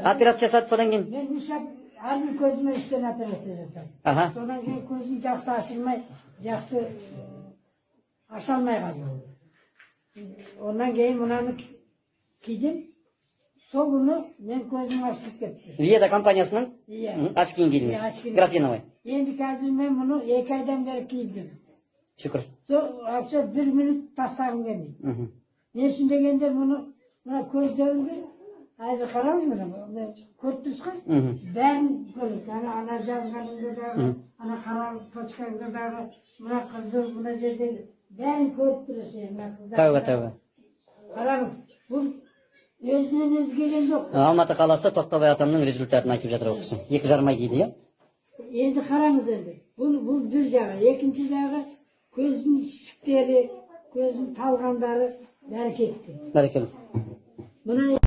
Операция жасады, содан кейін. Мен har bir көзіме 3 tane операция жасадым. Содан кейін көзім жақсы ашылмай, жақсы аша алмай қалды. Ondan кейін мынаны кидім. Сол күні мен көзім ашылып кетті. Виеда компаниясынан? Иә. Ашып кейін кидіңіз. Графеновый. Енді қазір мен мұны 2 айдан бері кидім. Шүкір. Вообще 1 минут тастағым келмейді. Не үшін дегенде мұны мына көздерімді Айda қараңыз мына, көріп тұрсыз ғой? Бәрін көріп, ана жазғанымда дағы, ана қара точкаңда дағы, мына қызыл, мына жерде бәрін көріп тұрсыз, мына қыздар. Тәуба. Қараңыз, бұл өзінен өзі келген жоқ. Алматы қаласы Тоқтабай атамның результатын айтып жатыр ол кісі. 2,5 ай дейді, иә? Енді қараңыз енді. Бұл бір жағы, екінші жағы көздің ішіктері, көздің талғандары бәрі кетті. Бәрекелді.